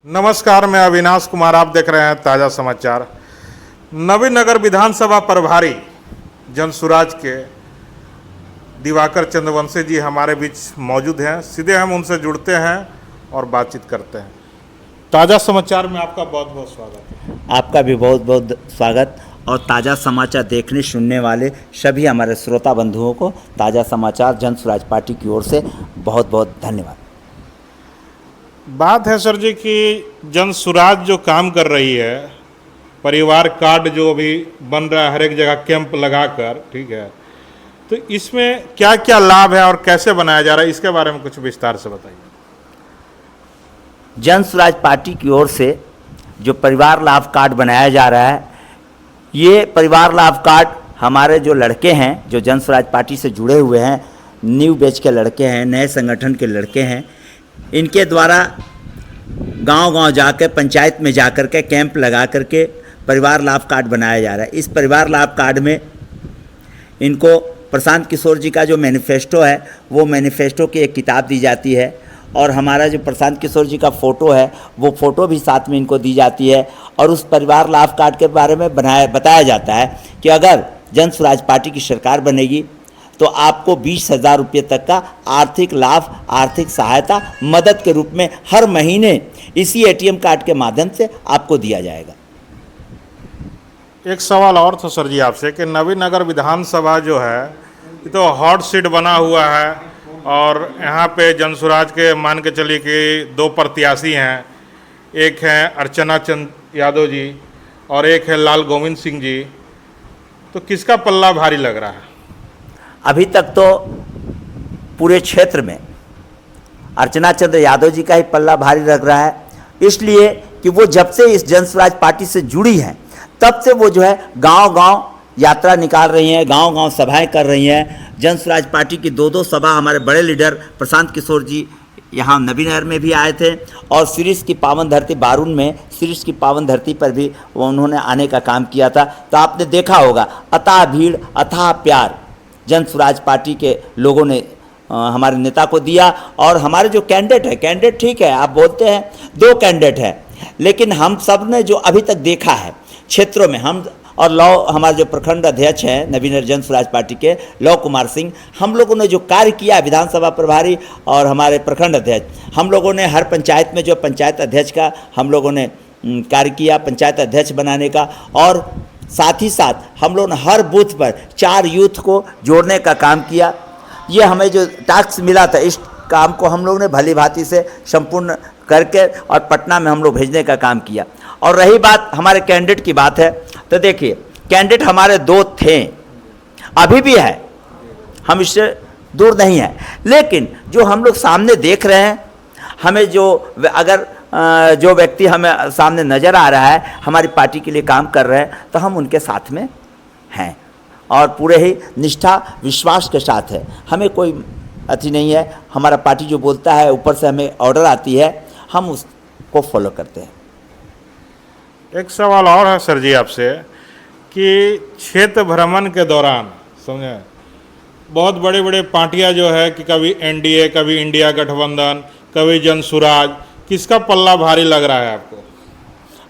नमस्कार, मैं अविनाश कुमार। आप देख रहे हैं ताज़ा समाचार। नवीनगर विधानसभा प्रभारी जनसुराज के दिवाकर चंद्रवंशी जी हमारे बीच मौजूद हैं। सीधे हम उनसे जुड़ते हैं और बातचीत करते हैं। ताज़ा समाचार में आपका बहुत बहुत स्वागत है। आपका भी बहुत बहुत स्वागत। और ताज़ा समाचार देखने सुनने वाले सभी हमारे श्रोता बंधुओं को ताज़ा समाचार जनसुराज पार्टी की ओर से बहुत बहुत धन्यवाद। बात है सर जी कि जनसुराज जो काम कर रही है, परिवार कार्ड जो अभी बन रहा है हर एक जगह कैंप लगाकर, ठीक है, तो इसमें क्या क्या लाभ है और कैसे बनाया जा रहा है, इसके बारे में कुछ विस्तार से बताइए। जनसुराज पार्टी की ओर से जो परिवार लाभ कार्ड बनाया जा रहा है, ये परिवार लाभ कार्ड हमारे जो लड़के हैं जो जनसुराज पार्टी से जुड़े हुए हैं, न्यू बैच के लड़के हैं, नए संगठन के लड़के हैं, इनके द्वारा गांव-गांव जाकर पंचायत में जाकर के कैंप लगा करके परिवार लाभ कार्ड बनाया जा रहा है। इस परिवार लाभ कार्ड में इनको प्रशांत किशोर जी का जो मैनिफेस्टो है, वो मैनिफेस्टो की एक किताब दी जाती है और हमारा जो प्रशांत किशोर जी का फ़ोटो है, वो फ़ोटो भी साथ में इनको दी जाती है। और उस परिवार लाभ कार्ड के बारे में बताया जाता है कि अगर जनसुराज पार्टी की सरकार बनेगी तो आपको 20,000 रुपये तक का आर्थिक लाभ, आर्थिक सहायता मदद के रूप में हर महीने इसी एटीएम कार्ड के माध्यम से आपको दिया जाएगा। एक सवाल और था सर जी आपसे कि नवीनगर विधानसभा जो है ये तो हॉट सीट बना हुआ है और यहाँ पे जनसुराज के मान के चलिए कि 2 प्रत्याशी हैं। एक हैं अर्चना चंद यादव जी और एक है लाल गोविंद सिंह जी। तो किसका पल्ला भारी लग रहा है? अभी तक तो पूरे क्षेत्र में अर्चना चंद्र यादव जी का ही पल्ला भारी लग रहा है, इसलिए कि वो जब से इस जनसुराज पार्टी से जुड़ी हैं तब से वो जो है गांव-गांव यात्रा निकाल रही हैं, गांव-गांव सभाएं कर रही हैं। जनसुराज पार्टी की 2 सभा हमारे बड़े लीडर प्रशांत किशोर जी यहाँ नवीनगर में भी आए थे और सीरीज की पावन धरती बारून में सीरीज की पावन धरती पर भी उन्होंने आने का काम किया था। तो आपने देखा होगा अथाह भीड़, अथाह प्यार जनसुराज पार्टी के लोगों ने हमारे नेता को दिया। और हमारे जो कैंडिडेट ठीक है, आप बोलते हैं 2 कैंडिडेट है, लेकिन हम सब ने जो अभी तक देखा है क्षेत्रों में, हम और हमारे जो प्रखंड अध्यक्ष हैं नवीनगर जनसुराज पार्टी के लव कुमार सिंह, हम लोगों ने जो कार्य किया, विधानसभा प्रभारी और हमारे प्रखंड अध्यक्ष, हम लोगों ने हर पंचायत में जो पंचायत अध्यक्ष का हम लोगों ने कार्य किया, पंचायत अध्यक्ष बनाने का। और साथ ही साथ हम लोगों ने हर बूथ पर 4 यूथ को जोड़ने का काम किया। ये हमें जो टास्क मिला था, इस काम को हम लोगों ने भली भांति से संपूर्ण करके और पटना में हम लोग भेजने का काम किया। और रही बात हमारे कैंडिडेट की बात है, तो देखिए कैंडिडेट हमारे 2 थे, अभी भी है, हम इससे दूर नहीं हैं, लेकिन जो हम लोग सामने देख रहे हैं, हमें जो अगर जो व्यक्ति हमें सामने नज़र आ रहा है हमारी पार्टी के लिए काम कर रहे हैं, तो हम उनके साथ में हैं और पूरे ही निष्ठा विश्वास के साथ है। हमें कोई अति नहीं है, हमारा पार्टी जो बोलता है ऊपर से हमें ऑर्डर आती है, हम उसको फॉलो करते हैं। एक सवाल और है सर जी आपसे कि क्षेत्र भ्रमण के दौरान समझे बहुत बड़े बड़े पार्टियां जो है कि कभी एनडीए, कभी इंडिया गठबंधन, कभी जनसुराज, किसका पल्ला भारी लग रहा है आपको?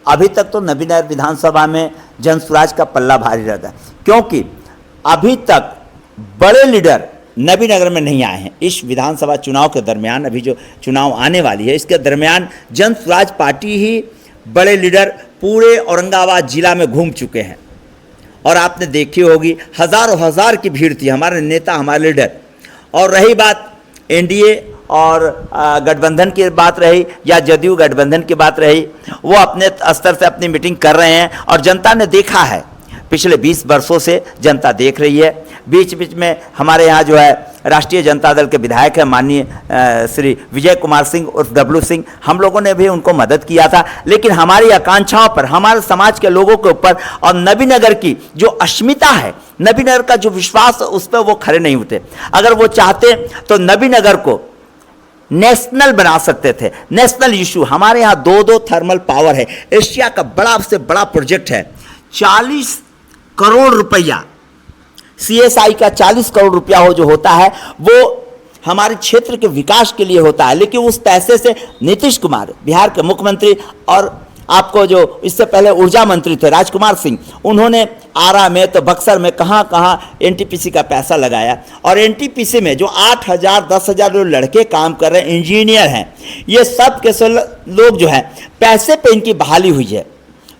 अभी तक तो नवीनगर विधानसभा में जनसुराज का पल्ला भारी रहता है, क्योंकि अभी तक बड़े लीडर नवीनगर में नहीं आए हैं। इस विधानसभा चुनाव के दरमियान, अभी जो चुनाव आने वाली है, इसके दरमियान जनसुराज पार्टी ही बड़े लीडर पूरे औरंगाबाद जिला में घूम चुके हैं और आपने देखी होगी हज़ारों हज़ार की भीड़ थी हमारे नेता, हमारे लीडर। और रही बात एनडीए और गठबंधन की बात रही या जदयू गठबंधन की बात रही, वो अपने स्तर से अपनी मीटिंग कर रहे हैं और जनता ने देखा है, पिछले 20 वर्षों से जनता देख रही है। बीच बीच में हमारे यहाँ जो है राष्ट्रीय जनता दल के विधायक है माननीय श्री विजय कुमार सिंह उर्फ डब्लू सिंह, हम लोगों ने भी उनको मदद किया था, लेकिन हमारी आकांक्षाओं पर, हमारे समाज के लोगों के ऊपर और नवीनगर की जो अस्मिता है, नवीनगर का जो विश्वास, उस पर वो खड़े नहीं होते। अगर वो चाहते तो नवीनगर को नेशनल बना सकते थे, नेशनल इशू। हमारे यहाँ 2 थर्मल पावर है, एशिया का बड़ा से बड़ा प्रोजेक्ट है, 40 करोड़ रुपया CSI का 40 करोड़ रुपया हो जो होता है, वो हमारे क्षेत्र के विकास के लिए होता है, लेकिन उस पैसे से नीतीश कुमार बिहार के मुख्यमंत्री और आपको जो इससे पहले ऊर्जा मंत्री थे राजकुमार सिंह, उन्होंने आरा में तो बक्सर में कहाँ कहाँ एनटीपीसी का पैसा लगाया। और एनटीपीसी में जो 8,000 10,000 जो लड़के काम कर रहे हैं, इंजीनियर हैं, ये सब के सब लोग जो है पैसे पे इनकी बहाली हुई है।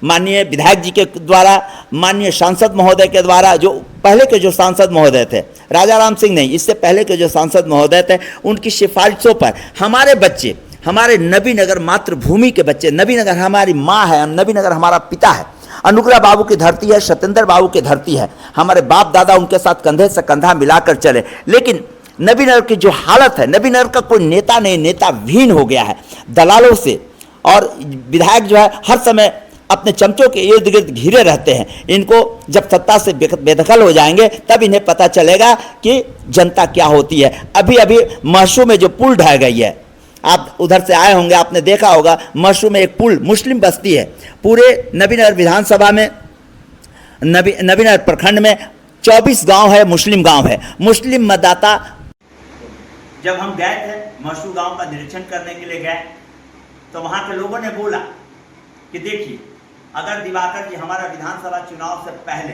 माननीय विधायक जी के द्वारा, माननीय सांसद महोदय के द्वारा, जो पहले के जो सांसद महोदय थे, राजा राम सिंह नहीं, इससे पहले के जो सांसद महोदय थे, उनकी सिफारिशों पर हमारे बच्चे, हमारे नबीनगर मातृभूमि के बच्चे, नबीनगर हमारी माँ है, नबीनगर हमारा पिता है, अनुग्रह बाबू की धरती है, सत्येंद्र बाबू की धरती है, हमारे बाप दादा उनके साथ कंधे से कंधा मिलाकर चले। लेकिन नबीनगर की जो हालत है, नबीनगर का कोई नेता नहीं, नेता विहीन हो गया है दलालों से। और विधायक जो है हर समय अपने चमचों के इर्द गिर्द घिरे रहते हैं। इनको जब सत्ता से बेदखल हो जाएंगे तब इन्हें पता चलेगा कि जनता क्या होती है। अभी अभी महसू में जो पुल ढह गई है, आप उधर से आए होंगे, आपने देखा होगा, महसू में एक पुल, मुस्लिम बस्ती है, पूरे नबीनगर विधानसभा में, नबीनगर प्रखंड में 24 गांव है, मुस्लिम गांव है। मुस्लिम मतदाता, जब हम गए थे महसू गांव का निरीक्षण करने के लिए गए, तो वहां के लोगों ने बोला कि देखिए, अगर दिवाकर जी हमारा विधानसभा चुनाव से पहले,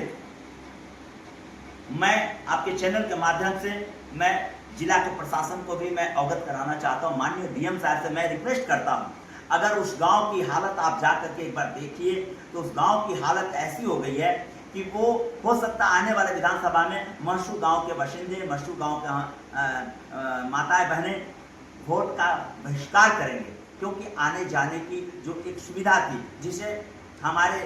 मैं आपके चैनल के माध्यम से मैं जिला के प्रशासन को भी मैं अवगत कराना चाहता हूं, माननीय डीएम साहब से मैं रिक्वेस्ट करता हूं, अगर उस गांव की हालत आप जा करके एक बार देखिए, तो उस गांव की हालत ऐसी हो गई है कि वो हो सकता आने वाले विधानसभा में महसू गांव के बाशिंदे, महसू गांव के माताएं बहनें वोट का बहिष्कार करेंगे, क्योंकि आने जाने की जो एक सुविधा थी, जिसे हमारे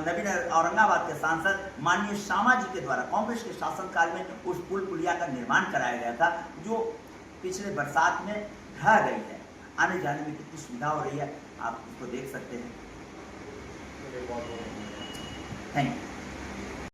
नबीनगर औरंगाबाद के सांसद माननीय श्यामा जी के द्वारा कांग्रेस के शासनकाल में उस पुल पुलिया का निर्माण कराया गया था, जो पिछले बरसात में ढह गई है। आने जाने में कितनी सुविधा हो रही है, आप उसको देख सकते हैं। Thank you.